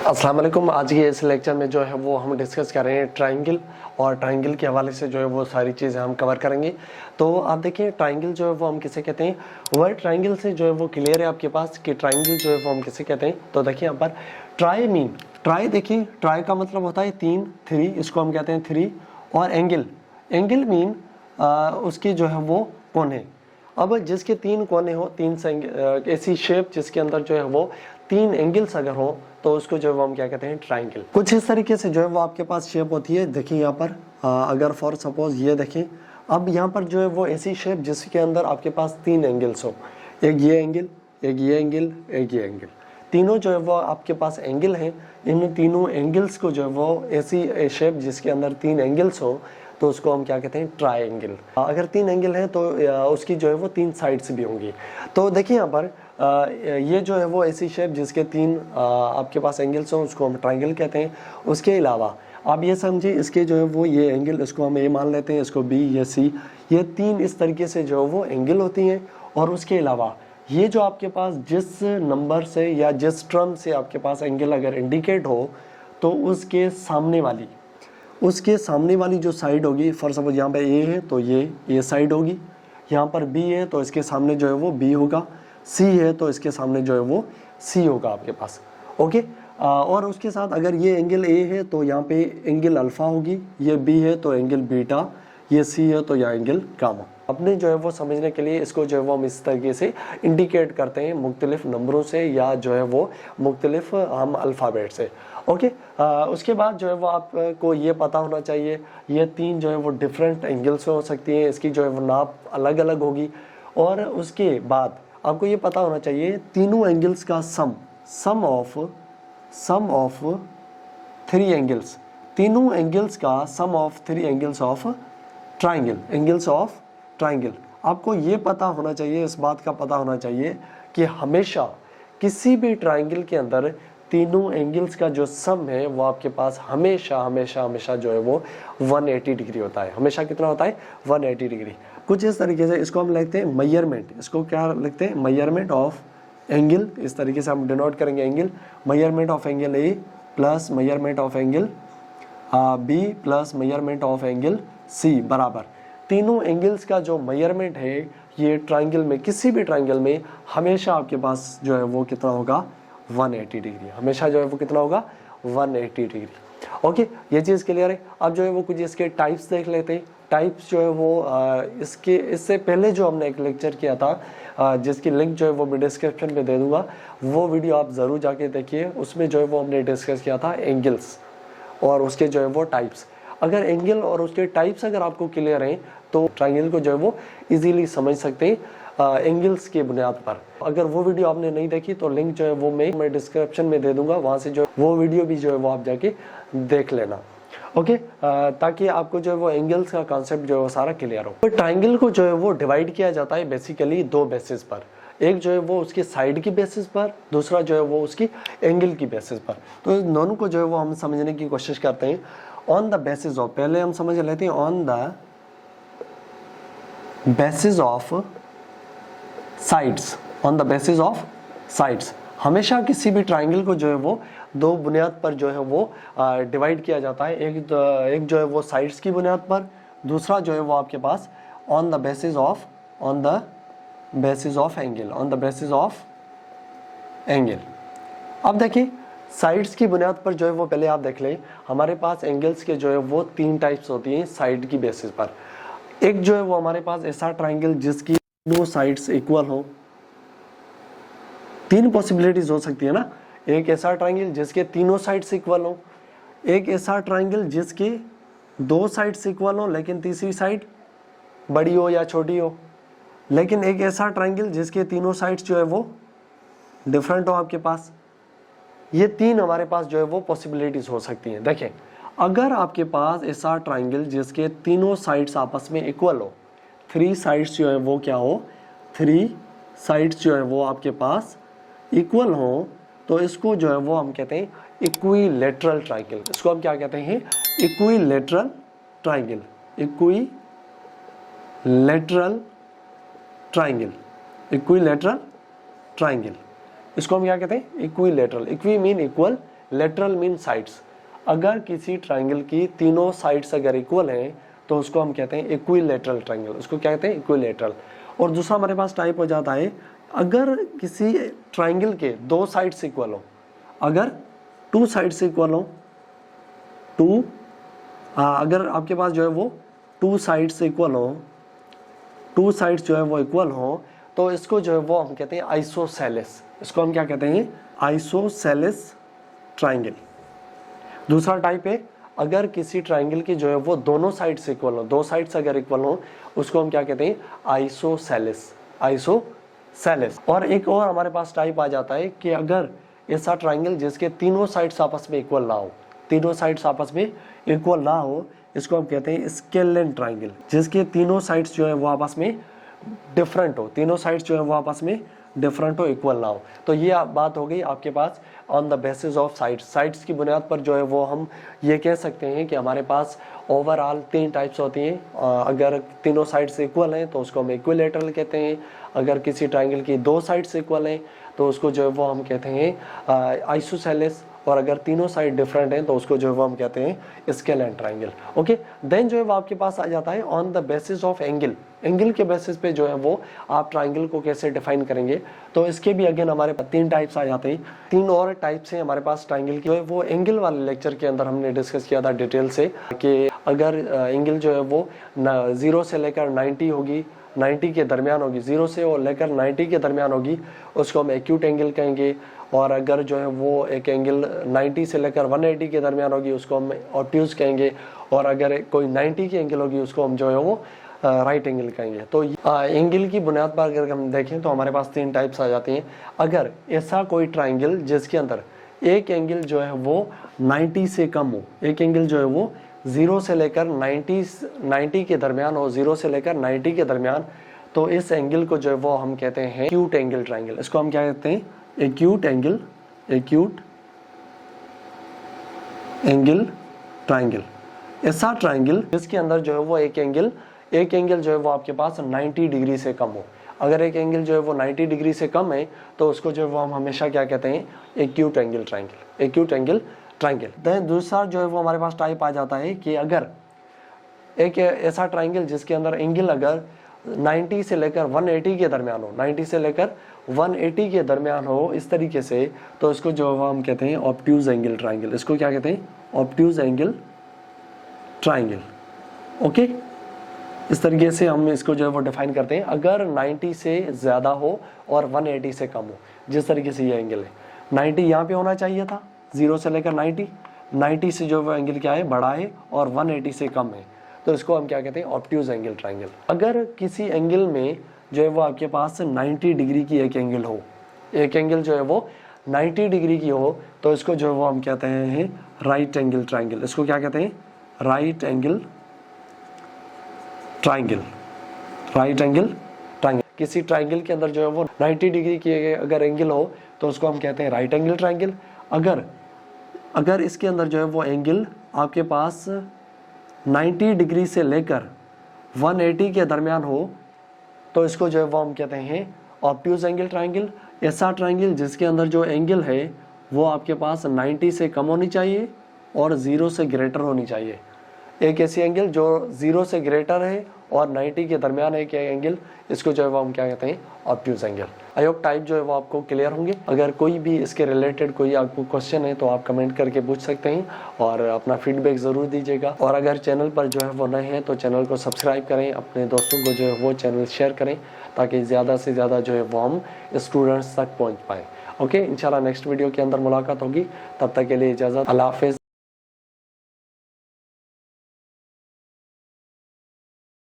अस्सलाम वालेकुम। आज के इस लेक्चर में जो है वो हम डिस्कस कर रहे हैं ट्रायंगल, और ट्रायंगल के हवाले से जो है वो सारी चीज़ें हम कवर करेंगे। तो आप देखिए ट्रायंगल जो है वो हम किसे कहते हैं, वर्ड ट्रायंगल से जो है वो क्लियर है आपके पास कि ट्रायंगल जो है वो हम किसे कहते हैं। तो देखिए यहाँ पर ट्राई मीन, ट्राई देखिए ट्राई का मतलब होता है तीन, थ्री, इसको हम कहते हैं थ्री। और एंगल, एंगल मीन उसकी जो है वो कोने। अब जिसके तीन कोने हो, तीन ऐसी शेप जिसके अंदर जो है वो तीन एंगल्स अगर हो तो उसको जो है वो हम क्या कहते हैं, ट्रायंगल। कुछ इस तरीके से जो है वो आपके पास शेप होती है। देखिए यहाँ पर अगर फॉर सपोज ये देखें, अब यहाँ पर जो है वो ऐसी शेप जिसके अंदर आपके पास तीन एंगल्स हो, एक ये एंगल, एक ये एंगल, एक ये एंगल, तीनों जो है वो आपके पास एंगल हैं। इन तीनों एंगल्स को जो है वो ऐसी शेप जिसके अंदर तीन एंगल्स हो तो उसको हम क्या कहते हैं, ट्रायंगल। अगर तीन एंगल हैं तो उसकी जो है वो तीन साइड्स भी होंगी। तो देखिए यहाँ पर ये जो है वो ऐसी शेप जिसके तीन आपके पास एंगल्स हों उसको हम ट्रायंगल कहते हैं। उसके अलावा आप ये समझिए इसके जो है वो ये एंगल, इसको हम ए मान लेते हैं, इसको बी, ये सी, ये तीन इस तरीके से जो है वो एंगल होती हैं। और उसके अलावा ये जो आपके पास जिस नंबर से या जिस टर्म से आपके पास एंगल अगर इंडिकेट हो तो उसके सामने वाली जो साइड होगी, फॉर सपोज यहाँ पे ए है तो ये साइड होगी, यहाँ पर बी है तो इसके सामने जो है वो बी होगा, सी है तो इसके सामने जो है वो सी होगा आपके पास। ओके, और उसके साथ अगर ये एंगल ए है तो यहाँ पे एंगल अल्फा होगी, ये बी है तो एंगल बीटा, ये सी है तो यह एंगल गामा। अपने जो है वो समझने के लिए इसको जो है वो हम इस तरीके से इंडिकेट करते हैं, मुख्तलिफ नंबरों से या जो है वो मुख्तलिफ हम अल्फ़ाबेट से। ओके, उसके बाद जो है वो आपको ये पता होना चाहिए ये तीन जो है वो डिफरेंट एंगल्स में हो सकती हैं, इसकी जो है वो नाप अलग अलग होगी। और उसके बाद आपको ये पता होना चाहिए तीनों एंगल्स का सम ऑफ थ्री एंगल्स, तीनों एंगल्स का sum of three angles of triangle, angles of triangle. आपको ये पता होना चाहिए, इस बात का पता होना चाहिए कि हमेशा किसी भी ट्रायंगल के अंदर तीनों एंगल्स का जो सम है वो आपके पास हमेशा जो है वो 180 डिग्री होता है। हमेशा कितना होता है, 180 डिग्री। कुछ इस तरीके से इसको हम लिखते हैं मेजरमेंट, इसको क्या लिखते हैं, मेजरमेंट ऑफ एंगल। इस तरीके से हम डिनोट करेंगे angle, measurement of angle A plus measurement of angle B plus measurement of angle C बराबर तीनों एंगल्स का जो मेजरमेंट है ये ट्रायंगल में, किसी भी ट्रायंगल में हमेशा आपके पास जो है वो कितना होगा, 180 डिग्री। हमेशा जो है वो कितना होगा, 180 डिग्री। ओके, ये चीज़ क्लियर है। अब जो है वो कुछ इसके टाइप्स देख लेते हैं। टाइप्स जो है वो इससे पहले जो हमने एक लेक्चर किया था जिसकी लिंक जो है वो मैं डिस्क्रिप्शन में दे दूंगा, वो वीडियो आप ज़रूर जाके देखिए। उसमें जो है वो हमने डिस्कस किया था एंगल्स और उसके जो है वो टाइप्स। अगर एंगल और उसके टाइप्स अगर आपको क्लियर हैं तो ट्रायंगल को जो है वो इजीली समझ सकते हैं एंगल्स के बुनियाद पर। अगर वो वीडियो आपने नहीं देखी तो लिंक जो है वो मैं डिस्क्रिप्शन में दे दूंगा, वहां से जो वो वीडियो भी जो है वो आप जाके देख लेना। ओके, ताकि आपको जो है वो एंगल्स का कॉन्सेप्ट जो है वो सारा क्लियर हो। तो ट्रायंगल को जो है वो डिवाइड किया जाता है बेसिकली दो बेसिस पर, एक जो है वो उसकी साइड की बेसिस पर, दूसरा जो है वो उसकी एंगल की बेसिस पर। तो दोनों को जो है वो हम समझने की कोशिश करते हैं ऑन द बेसिस ऑफ, पहले हम समझ लेते हैं on the basis of sides, on the basis of sides. हमेशा किसी भी ट्रायंगल को जो है वो दो बुनियाद पर जो है वो डिवाइड किया जाता है। एक जो है वो साइड्स की बुनियाद पर, दूसरा जो है वो आपके pass on the basis of angle, on the basis of angle. अब देखिए साइड्स की बुनियाद पर जो है वो पहले आप देख लें, हमारे पास एंगल्स के जो है वो तीन टाइप्स होती हैं साइड की बेसिस पर। एक जो है वो हमारे पास ऐसा ट्रायंगल जिसकी दो साइड्स इक्वल हो, तीन पॉसिबिलिटीज हो सकती है ना। एक ऐसा ट्रायंगल जिसके तीनों साइड्स इक्वल हो, एक ऐसा ट्रायंगल जिसके दो साइड्स इक्वल हो लेकिन तीसरी साइड बड़ी हो या छोटी हो, लेकिन एक ऐसा ट्रायंगल जिसके तीनों साइड्स जो है वो डिफरेंट हो आपके पास। ये तीन हमारे पास जो है वो पॉसिबिलिटीज हो सकती हैं। देखें, अगर आपके पास ऐसा ट्रायंगल जिसके तीनों साइड्स आपस में इक्वल हो, थ्री साइड्स जो है वो क्या हो, थ्री साइड्स जो है वो आपके पास इक्वल हो, तो इसको जो है वो हम कहते हैं इक्विलैटरल ट्रायंगल। इसको हम क्या कहते हैं, equilateral triangle, equilateral triangle, equilateral triangle. इसको हम क्या कहते हैं, equilateral. Equi mean equal, lateral mean sides, अगर किसी ट्राइंगल की तीनों साइड्स अगर इक्वल हैं तो उसको हम कहते हैं इक्विलेटरल ट्राइंगल, उसको क्या कहते हैं इक्विलेटरल। और दूसरा हमारे पास टाइप हो जाता है अगर किसी ट्राइंगल के दो साइड्स इक्वल हो, अगर टू साइड्स इक्वल हो, अगर आपके पास जो है वो टू साइड्स इक्वल हो, टू साइड्स जो है वो इक्वल हो, तो इसको जो है वो हम कहते हैं आइसोसेलेस, इसको हम क्या कहते हैं आइसोसेलेस ट्राइंगल। दूसरा टाइप है अगर किसी ट्राइंगल की जो है वो दोनों साइड्स इक्वल हो, दो साइड्स अगर इक्वल हो, उसको हम क्या कहते हैं आइसोसेलेस, आइसोसेलेस। और एक और हमारे पास टाइप आ जाता है कि अगर ऐसा ट्राइंगल जिसके तीनों साइड्स आपस में इक्वल ना हो, तीनों साइड्स आपस में इक्वल ना हो, इसको हम कहते हैं स्केलेन ट्राइंगल, जिसके तीनों साइड्स जो है वो आपस में डिफरेंट हो, तीनों साइड्स जो है वो आपस में डिफरेंट हो, इक्वल ना हो। तो ये बात हो गई आपके pass on the basis of sides, sides की बुनियाद पर जो है वो हम ये कह सकते हैं कि हमारे पास ओवरऑल तीन टाइप्स होती हैं। अगर तीनों साइड्स इक्वल हैं तो उसको हम इक्विलेटरल कहते हैं, अगर किसी ट्राइंगल की दो साइड्स इक्वल हैं तो उसको जो है वो हम कहते हैं आइसोसेलेस, और अगर तीनों साइड डिफरेंट हैं तो उसको जो है वो हम कहते हैं स्केलेन ट्राइंगल। ओके, देन जो है वो आपके पास आ जाता है on the basis of angle, angle के बेसिस पे जो है वो आप ट्राइंगल को कैसे डिफाइन करेंगे। तो इसके भी अगेन हमारे पास तीन टाइप्स आ जाते हैं, तीन और टाइप्स हैं हमारे पास ट्राइंगल की। वो एंगल वाले लेक्चर के अंदर हमने डिस्कस किया था डिटेल से कि अगर एंगल जो है वो 0 से लेकर 90 होगी, 90 के दरमियान होगी, 0 से और लेकर 90 के दरमियान होगी, उसको हम एक्यूट एंगल कहेंगे। और अगर जो है वो एक एंगल 90 से लेकर 180 के दरमियान होगी, उसको हम ऑब्ट्यूज कहेंगे। और अगर कोई 90 की एंगल होगी, उसको हम जो है वो राइट एंगल कहेंगे। तो एंगल की बुनियाद पर अगर हम देखें तो हमारे पास तीन टाइप्स आ जाती हैं। अगर ऐसा कोई ट्राइंगल जिसके अंदर एक एंगल जो है वो 90 से कम हो, एक एंगल जो है वो 0 से लेकर 90 के दरमियान हो, 0 से लेकर 90 के दरमियान, तो इस एंगल को जो है वो हम कहते हैं एक्यूट एंगल ट्राइंगल। इसको हम क्या कहते हैं acute angle, acute angle triangle. ऐसा ट्राइंगल जिसके अंदर जो है वो एक एंगल जो है वो आपके पास 90 डिग्री से कम हो। अगर एक एंगल जो है वो 90 डिग्री से कम है तो उसको जो है वो हम हमेशा क्या कहते हैं acute angle triangle, acute angle triangle. Then दूसरा जो है वो हमारे पास टाइप आ जाता है कि अगर एक ऐसा ट्राइंगल जिसके अंदर एंगल अगर 90 से लेकर 180 के दरमियान हो, 90 से लेकर 180 के दरमियान हो इस तरीके से, तो इसको जो है हम कहते हैं ऑब्ट्यूज एंगल ट्राइंगल। इसको क्या कहते हैं ऑब्ट्यूज एंगल ट्राइंगल। ओके, इस तरीके से हम इसको जो है वो डिफाइन करते हैं। अगर 90 से ज़्यादा हो और 180 से कम हो, जिस तरीके से ये एंगल है 90 यहाँ पे होना चाहिए था, 0 से लेकर 90 से जो वो एंगल क्या है बड़ा है और 180 से कम है, तो इसको हम क्या कहते हैं ऑब्ट्यूज एंगल ट्राइंगल। अगर किसी एंगल में जो है वो आपके पास 90 डिग्री की एक एंगल हो, एक एंगल जो है वो 90 डिग्री की हो, तो इसको जो है वो हम कहते हैं राइट एंगल ट्राइंगल। इसको क्या कहते हैं right angle triangle, right angle triangle. किसी ट्राइंगल के अंदर जो है वो 90 डिग्री की अगर एंगल हो तो उसको हम कहते हैं राइट एंगल ट्राइंगल। अगर इसके अंदर जो है वो एंगल आपके पास 90 डिग्री से लेकर 180 के दरमियान हो, तो इसको जो है वो हम कहते हैं ऑब्ट्यूज एंगल ट्राइंगल। ऐसा ट्राइंगल जिसके अंदर जो एंगल है वो आपके पास 90 से कम होनी चाहिए और 0 से ग्रेटर होनी चाहिए। एक ऐसी एंगल जो 0 से ग्रेटर है और 90 के दरमियान है क्या एंगल, इसको जो है वो हम क्या कहते हैं obtuse angle. I hope type जो है वो आपको क्लियर होंगे। अगर कोई भी इसके रिलेटेड कोई आपको क्वेश्चन है तो आप कमेंट करके पूछ सकते हैं और अपना फीडबैक ज़रूर दीजिएगा। और अगर चैनल पर जो है वो नए हैं तो चैनल को सब्सक्राइब करें, अपने दोस्तों को जो है वो चैनल शेयर करें ताकि ज़्यादा से ज़्यादा जो है वो हम स्टूडेंट्स तक पहुँच पाएँ। ओके, इंशाल्लाह नेक्स्ट वीडियो के अंदर मुलाकात होगी। तब तक के लिए इजाज़त, अल्लाह हाफिज़।